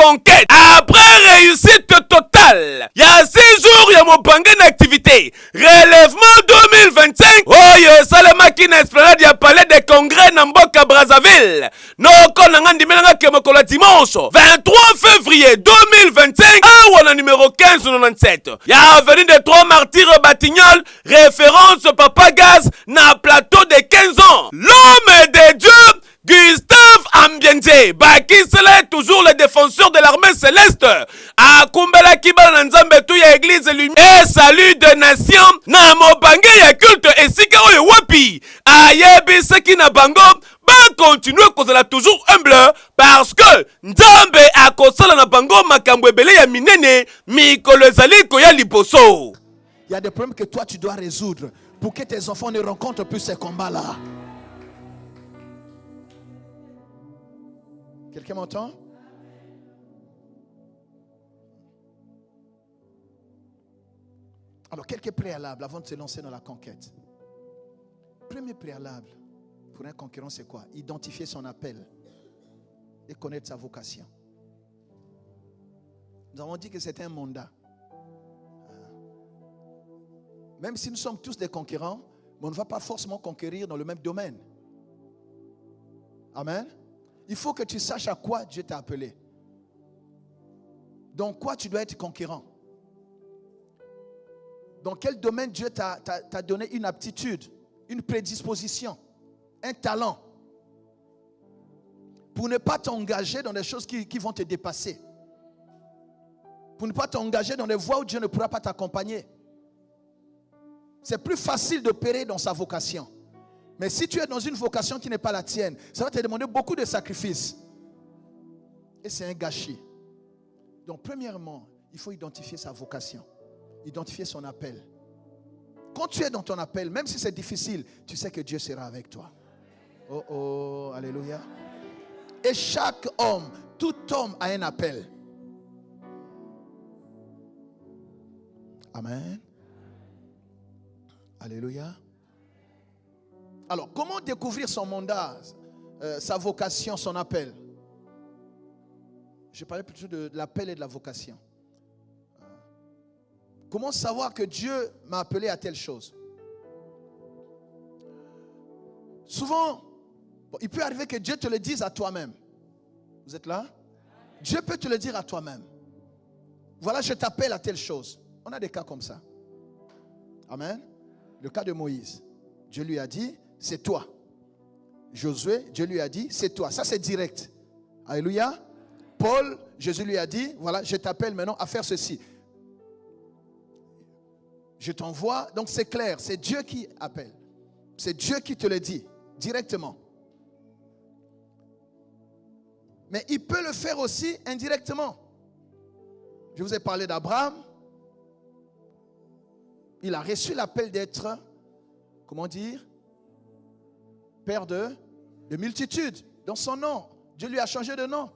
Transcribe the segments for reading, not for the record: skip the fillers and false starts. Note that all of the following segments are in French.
conquête. Après réussite totale, il y a 6 jours, il y a mon pangé d'activité. Relèvement 2025. Oh, salamaki na esplanade ya palais des congrès na mboka Brazzaville. Noko nangandi menanga kemokola dimanche 23 février 2025. Awana numéro 1597. Ya avenue des 3 martyrs Batignolles, référence Papa Gaz na plateau de 15 ans. L'homme de Dieu Gustave Ambienze Bakisele, toujours le défenseur de l'armée céleste. Akumbela Kibala Nzambe tu ya église lumière et salut de nation na mobange ya culte esika oyo wapi ayebi seki na bango ba continuer kozala toujours humble parce que Nzambe akosala na bango makambo ebele ya minene mikolo ezali koya liboso. Il y a des problèmes que toi tu dois résoudre pour que tes enfants ne rencontrent plus ces combats-là. Quelqu'un m'entend? Alors, quelques préalables avant de se lancer dans la conquête. Premier préalable pour un conquérant, c'est quoi? Identifier son appel et connaître sa vocation. Nous avons dit que c'est un mandat. Même si nous sommes tous des conquérants, mais on ne va pas forcément conquérir dans le même domaine. Amen. Il faut que tu saches à quoi Dieu t'a appelé. Dans quoi tu dois être conquérant. Dans quel domaine Dieu t'a donné une aptitude, une prédisposition, un talent. Pour ne pas t'engager dans des choses qui vont te dépasser. Pour ne pas t'engager dans des voies où Dieu ne pourra pas t'accompagner. C'est plus facile d'opérer dans sa vocation. Mais si tu es dans une vocation qui n'est pas la tienne, ça va te demander beaucoup de sacrifices. Et c'est un gâchis. Donc premièrement, il faut identifier sa vocation. Identifier son appel. Quand tu es dans ton appel, même si c'est difficile, tu sais que Dieu sera avec toi. Oh oh, alléluia. Et chaque homme, tout homme a un appel. Amen. Alléluia. Alors, comment découvrir son mandat, sa vocation, son appel? Je parlais plutôt de l'appel et de la vocation. Comment savoir que Dieu m'a appelé à telle chose? Souvent, il peut arriver que Dieu te le dise à toi-même. Vous êtes là? Dieu peut te le dire à toi-même. Voilà, je t'appelle à telle chose. On a des cas comme ça. Amen. Le cas de Moïse. Dieu lui a dit, c'est toi. Josué, Dieu lui a dit, c'est toi. Ça, c'est direct. Alléluia. Paul, Jésus lui a dit, voilà, je t'appelle maintenant à faire ceci. Je t'envoie. Donc, c'est clair. C'est Dieu qui appelle. C'est Dieu qui te le dit directement. Mais il peut le faire aussi indirectement. Je vous ai parlé d'Abraham. Il a reçu l'appel d'être, comment dire, père de multitudes. Dans son nom, Dieu lui a changé de nom.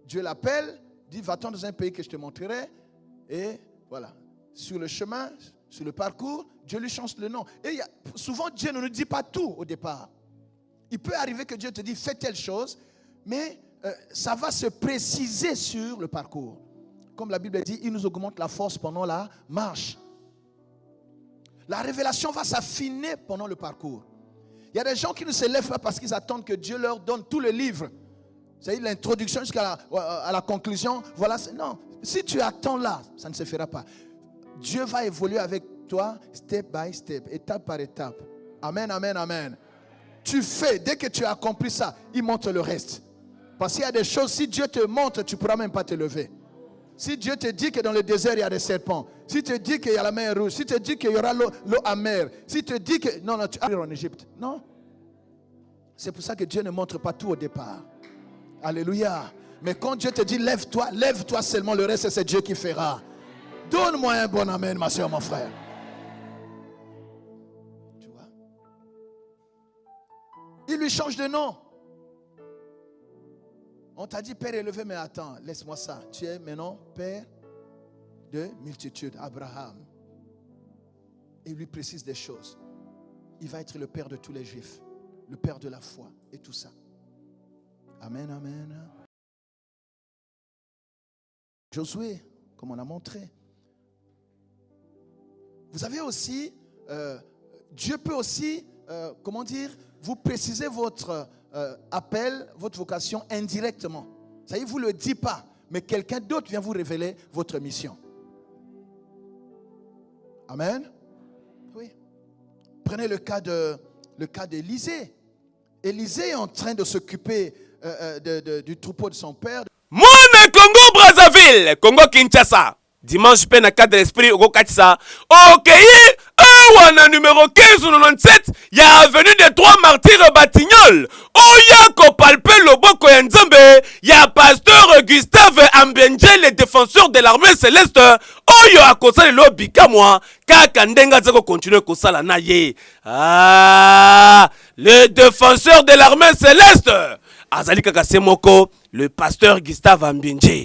Dieu l'appelle, dit va-t'en dans un pays que je te montrerai. Et voilà, sur le chemin, sur le parcours, Dieu lui change le nom. Et souvent Dieu ne nous dit pas tout au départ. Il peut arriver que Dieu te dise fais telle chose, mais ça va se préciser sur le parcours. Comme la Bible dit, il nous augmente la force pendant la marche. La révélation va s'affiner pendant le parcours. Il y a des gens qui ne se lèvent pas parce qu'ils attendent que Dieu leur donne tout le livre. C'est-à-dire l'introduction jusqu'à la conclusion. Voilà, non, si tu attends là, ça ne se fera pas. Dieu va évoluer avec toi step by step, étape par étape. Amen, amen, amen. Tu fais, dès que tu as accompli ça, il montre le reste. Parce qu'il y a des choses, si Dieu te montre, tu ne pourras même pas te lever. Si Dieu te dit que dans le désert, il y a des serpents. Si te dit qu'il y a la mer rouge. Si te dit qu'il y aura l'eau amère. Si te dit que... Non, tu arrives en Égypte. Non. C'est pour ça que Dieu ne montre pas tout au départ. Alléluia. Mais quand Dieu te dit, lève-toi seulement. Le reste, c'est Dieu qui fera. Donne-moi un bon amen, ma soeur, mon frère. Tu vois? Il lui change de nom. On t'a dit père élevé, mais attends, laisse-moi ça. Tu es maintenant père de multitude, Abraham. Et il lui précise des choses. Il va être le père de tous les juifs, le père de la foi et tout ça. Amen, amen. Josué, comme on a montré. Vous avez aussi, Dieu peut aussi, vous préciser votre appel, votre vocation indirectement. Ça y est, vous ne le dites pas, mais quelqu'un d'autre vient vous révéler votre mission. Amen. Oui. Prenez le cas d'Élisée. Élisée est en train de s'occuper du troupeau de son père. Moi, Congo Brazzaville, Congo Kinshasa. Dimanche, pe na cadre esprit au Katsa. Ok, wana numéro 1597, il y a avenue des Trois Martyrs Batignolles. Oya ko palpe loboko ya Nzambe, il y a pasteur Gustave Ambenje, le défenseur de l'armée céleste. Oyo akosala lobi kamwa, kaka ndenga zako continuer kosala na ye. Ah, le défenseur de l'armée céleste. Azali kaka semoko, le pasteur Gustave Ambenje.